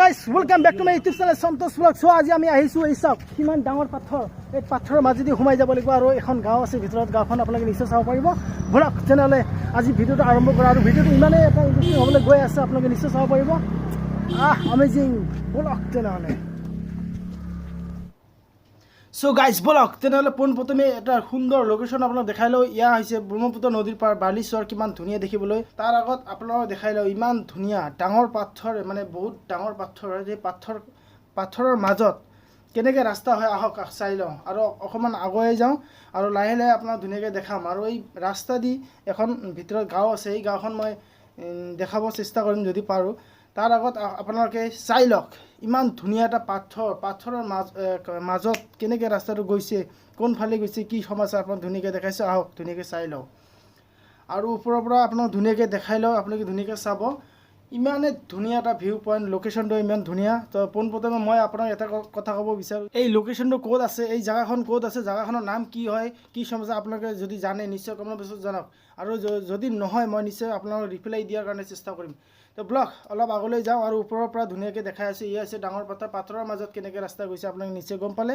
guys, welcome back to my YouTube channel Santosh vlog. So আজি আমি আহিছো এই সব কিমান ডাঙৰ পাথৰ এই পাথৰৰ মাজেদি সোমাই যাব লাগিব আৰু এখন গাঁও আছে ভিতৰত গাঁওখন আপোনালোকে নিশ্চয় চাব পাৰিব ব্লগ চেনেলে আজি ভিডিওটো আৰম্ভ কৰা আৰু ভিডিওটো ইমানে এটা ইন্টাৰেষ্টিং হ'বলৈ গৈ আছে আপোনালোকে নিশ্চয় চাব পাৰিব অ্যামেজিং ব্লগ চেনেলে So guys, ব্লগ তেনেহলে পোনপ্ৰথমে এটা সুন্দৰ লোকেশন আপোনাক দেখাই লও ইয়া হৈছে ব্ৰহ্মপুত্ৰ নদীৰ পাৰ বালিচৰ কিমান ধুনীয়া দেখিবলৈ তাৰ আগত আপোনাক দেখাই লও ইমান ধুনীয়া ডাঙৰ পাথৰ মানে বহুত ডাঙৰ পাথৰ যে পাথৰৰ মাজত কেনেকৈ ৰাস্তা হয় আহক চাই লও আৰু অকমান আগুৱাই যাওঁ আৰু লাহে লাহে আপোনাক ধুনীয়াকৈ দেখাম আৰু এই ৰাস্তা দি এখন ভিতৰত গাঁও আছে এই গাঁওখন মই দেখাব চেষ্টা কৰিম যদি পাৰো তাৰ আগত আপোনালোকে চাই লওক ইমান ধুনীয়া এটা পাথৰৰ মাজত কেনেকৈ ৰাস্তাটো গৈছে কোন ফালে গৈছে কি সমস্যা আপোনাক ধুনীয়াকৈ দেখাইছো আহক ধুনীয়াকৈ চাই লওক আৰু ওপৰৰ পৰা আপোনাক ধুনীয়াকৈ দেখাই লওক আপোনালোকে ধুনীয়াকৈ চাব ইমানে ধুনীয়া এটা ভিউ পইণ্ট লোকেশনটো ইমান ধুনীয়া তো পোনপ্ৰথমে মই আপোনাক এটা কথা ক'ব বিচাৰোঁ এই লোকেশনটো ক'ত আছে এই জায়গাখন ক'ত আছে জায়গাখনৰ নাম কি হয় কি সমস্যা আপোনালোকে যদি জানে নিশ্চয় কমেণ্ট বক্সত জনাওক আৰু যদি নহয় মই নিশ্চয় আপোনালোকক ৰিপ্লাই দিয়াৰ কাৰণে চেষ্টা কৰিম তো ব্লগ অলপ আগলৈ যাওঁ আৰু ওপৰৰ পৰা ধুনীয়াকৈ দেখাই আছে ই আছে ডাঙৰ পাথৰৰ মাজত কেনেকৈ ৰাস্তা গৈছে আপোনালোকে নিশ্চয় গম পালে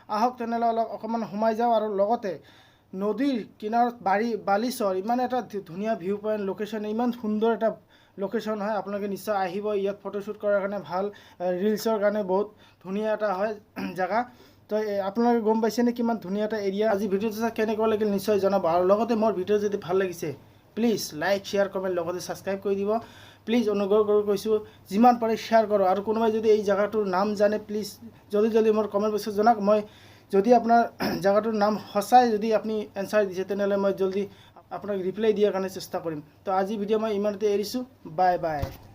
আহক তেনেহ'লে অলপ অকণমান সোমাই যাওঁ আৰু লগতে নদীৰ কিনাৰত বালিচৰ ইমান এটা ধুনীয়া ভিউ পইণ্ট লোকেশ্যন ইমান সুন্দৰ এটা লোকেশ্যন হয় আপোনালোকে নিশ্চয় আহিব ইয়াত ফটোশ্বুট কৰাৰ কাৰণে ভাল ৰিলছৰ কাৰণে বহুত ধুনীয়া এটা হয় জায়গা তো আপোনালোকে গম পাইছেনে কিমান ধুনীয়া এটা এৰিয়া আজি ভিডিঅ'টো কেনেকুৱা লাগিল নিশ্চয় জনাব আৰু লগতে মোৰ ভিডিঅ' যদি ভাল লাগিছে প্লিজ লাইক শ্বেয়াৰ কমেণ্ট লগতে ছাবস্ক্ৰাইব কৰি দিব প্লিজ অনুগ্ৰহ কৰি কৈছোঁ যিমান পাৰে শ্বেয়াৰ কৰক আৰু কোনোবাই যদি এই জায়গাটোৰ নাম জানে প্লিজ জলদি মোৰ কমেণ্ট বক্সত জনাওক মই যদি আপোনাৰ জায়গাটোৰ নাম সঁচাই যদি আপুনি এনসাৰ দিছে তেনেহ'লে মই জলদি আপোনাক ৰিপ্লাই দিয়াৰ কাৰণে চেষ্টা কৰিম তো আজি ভিডিঅ' মই ইমানতে এৰিছোঁ বাই বাই